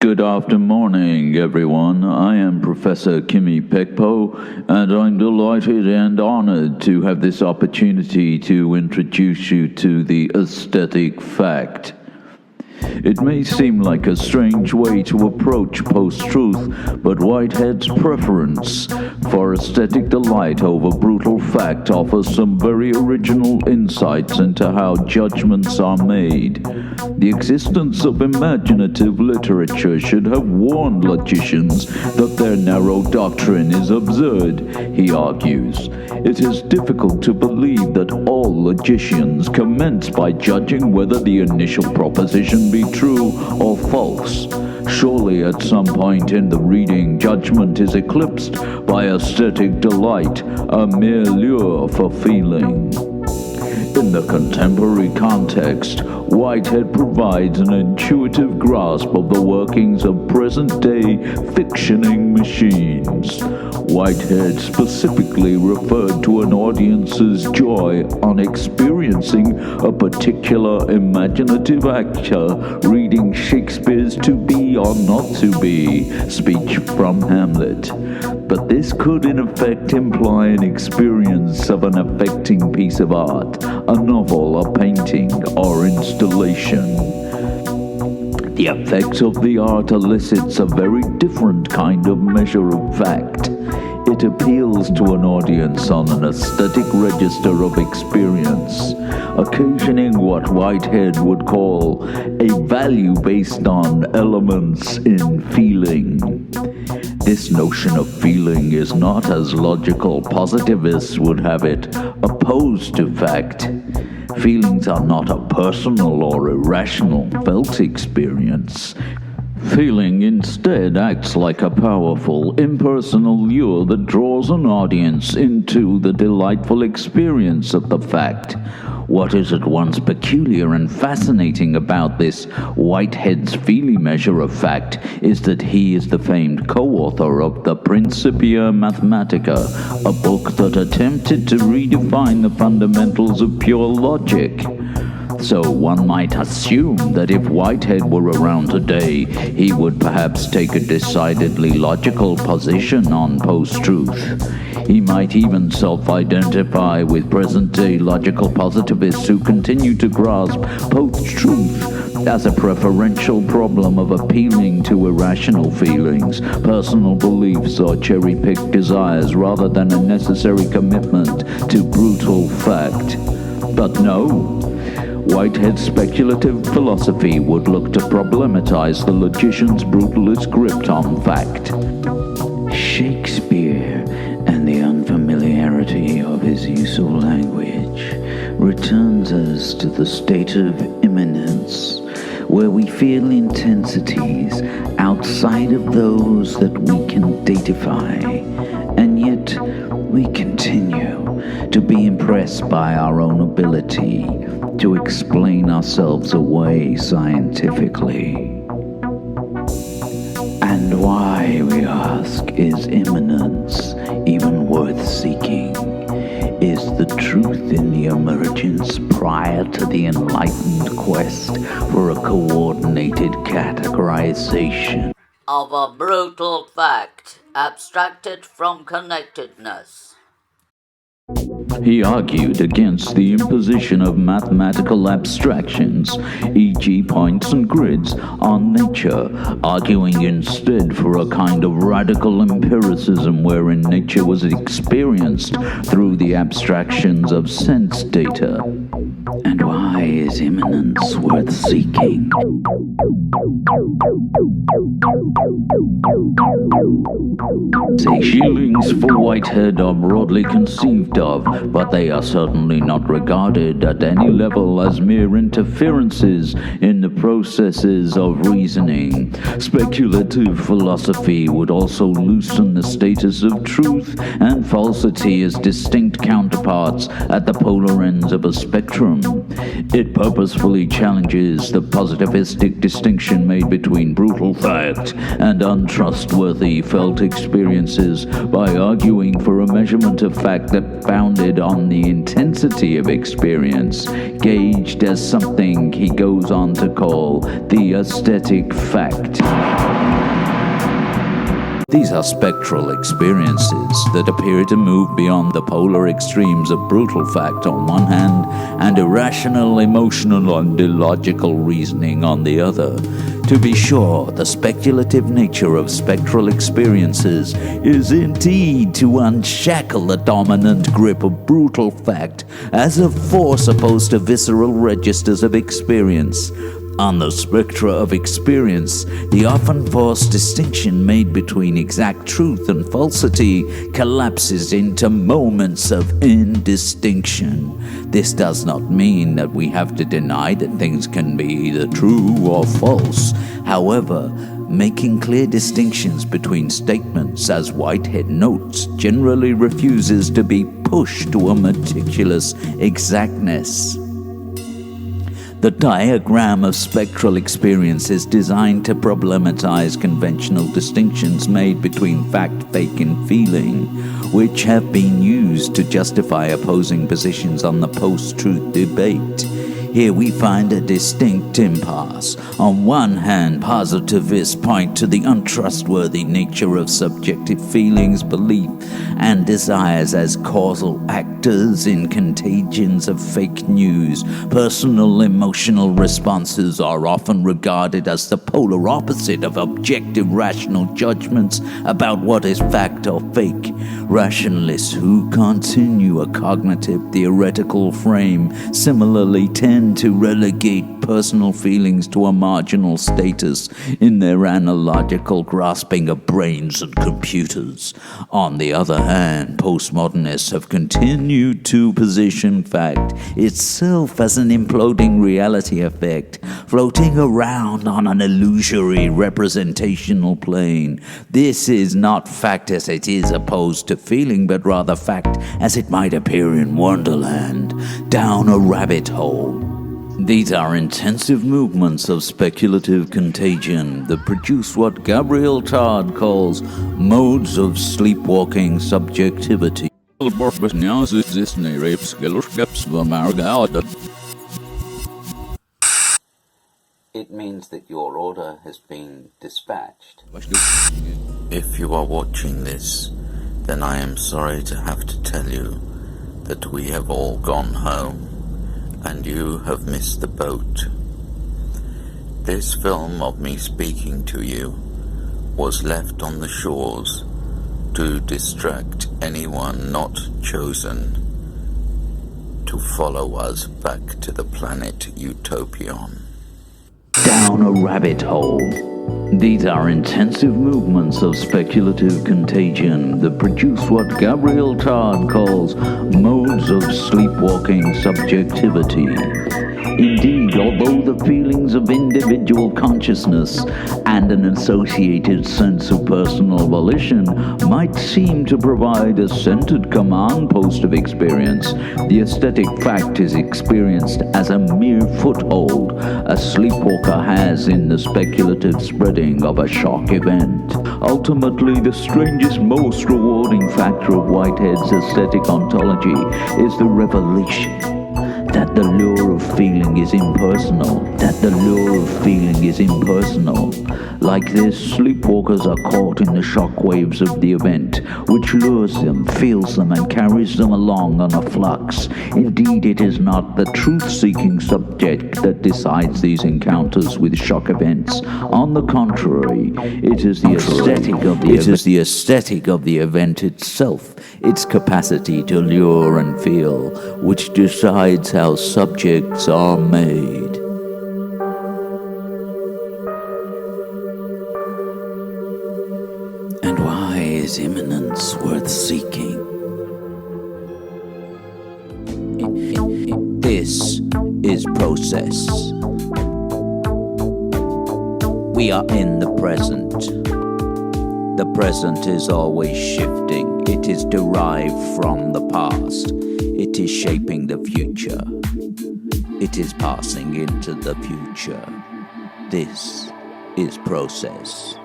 Good afternoon, everyone. I am Professor Kimi Pekpo, and I'm delighted and honored to have this opportunity to introduce you to the aesthetic fact. It may seem like a strange way to approach post-truth, but Whitehead's preference for aesthetic delight over brutal fact offers some very original insights into how judgments are made. The existence of imaginative literature should have warned logicians that their narrow doctrine is absurd, he argues. It is difficult to believe that all logicians commence by judging whether the initial proposition be true or false. Surely at some point in the reading, judgment is eclipsed by aesthetic delight, a mere lure for feeling. In the contemporary context, Whitehead provides an intuitive grasp of the workings of present-day fictioning machines. Whitehead specifically referred to an audience's joy on experiencing a particular imaginative actor reading Shakespeare's To Be or Not to Be speech from Hamlet. But this could in effect imply an experience of an affecting piece of art, a novel, a painting, or installation. The effect of the art elicits a very different kind of measure of fact. It appeals to an audience on an aesthetic register of experience, occasioning what Whitehead would call a value based on elements in feeling. This notion of feeling is not, as logical positivists would have it, opposed to fact. Feelings are not a personal or irrational felt experience. Feeling instead acts like a powerful, impersonal lure that draws an audience into the delightful experience of the fact. What is at once peculiar and fascinating about this Whitehead's feeling measure of fact is that he is the famed co-author of the Principia Mathematica, a book that attempted to redefine the fundamentals of pure logic. So one might assume that if Whitehead were around today, he would perhaps take a decidedly logical position on post-truth. He might even self-identify with present-day logical positivists who continue to grasp post-truth as a preferential problem of appealing to irrational feelings, personal beliefs, or cherry-picked desires rather than a necessary commitment to brutal fact. But no. Whitehead's speculative philosophy would look to problematize the logician's brutalist grip on fact. Shakespeare and the unfamiliarity of his use of language returns us to the state of immanence, where we feel intensities outside of those that we can datify, and yet we continue to be impressed by our own ability to explain ourselves away scientifically. And why, we ask, is immanence even worth seeking? Is the truth in the emergence prior to the enlightened quest for a coordinated categorization of a brutal fact abstracted from connectedness? He argued against the imposition of mathematical abstractions, e.g. points and grids, on nature, arguing instead for a kind of radical empiricism wherein nature was experienced through the abstractions of sense data. And why is immanence worth seeking? Feelings for Whitehead are broadly conceived of, but they are certainly not regarded at any level as mere interferences in the processes of reasoning. Speculative philosophy would also loosen the status of truth and falsity as distinct counterparts at the polar ends of a spectrum. It purposefully challenges the positivistic distinction made between brutal fact and untrustworthy felt experiences by arguing for a measurement of fact that founded on the intensity of experience, gauged as something he goes on to call the aesthetic fact. These are spectral experiences that appear to move beyond the polar extremes of brutal fact on one hand and irrational, emotional, and illogical reasoning on the other. To be sure, the speculative nature of spectral experiences is indeed to unshackle the dominant grip of brutal fact as a force opposed to visceral registers of experience. On the spectra of experience, the often forced distinction made between exact truth and falsity collapses into moments of indistinction. This does not mean that we have to deny that things can be either true or false. However, making clear distinctions between statements, as Whitehead notes, generally refuses to be pushed to a meticulous exactness. The diagram of spectral experience is designed to problematize conventional distinctions made between fact, fake, and feeling, which have been used to justify opposing positions on the post-truth debate. Here we find a distinct impasse. On one hand, positivists point to the untrustworthy nature of subjective feelings, belief, and desires as causal actors in contagions of fake news. Personal emotional responses are often regarded as the polar opposite of objective rational judgments about what is fact or fake. Rationalists who continue a cognitive theoretical frame similarly tend to relegate personal feelings to a marginal status in their analogical grasping of brains and computers. On the other hand, postmodernists have continued to position fact itself as an imploding reality effect, floating around on an illusory representational plane. This is not fact as it is opposed to feeling, but rather fact as it might appear in Wonderland, down a rabbit hole. These are intensive movements of speculative contagion that produce what Gabriel Todd calls modes of sleepwalking subjectivity. It means that your order has been dispatched. If you are watching this, then I am sorry to have to tell you that we have all gone home, and you have missed the boat. This film of me speaking to you was left on the shores to distract anyone not chosen to follow us back to the planet Utopion. Down a rabbit hole. These are intensive movements of speculative contagion that produce what Gabriel Todd calls modes of sleepwalking subjectivity. Indeed, although the feelings of individual consciousness and an associated sense of personal volition might seem to provide a centered command post of experience, the aesthetic fact is experienced as a mere foothold a sleepwalker has in the speculative spreading of a shock event. Ultimately, the strangest, most rewarding factor of Whitehead's aesthetic ontology is the revelation that the lure of feeling is impersonal, Like this, sleepwalkers are caught in the shock waves of the event, which lures them, feels them, and carries them along on a flux. Indeed, it is not the truth-seeking subject that decides these encounters with shock events. On the contrary, it is the aesthetic of the event itself, its capacity to lure and feel, which decides how subjects are made. And why is immanence worth seeking? This is process. We are in the present. The present is always shifting. It is derived from the past. It is shaping the future. It is passing into the future. This is process.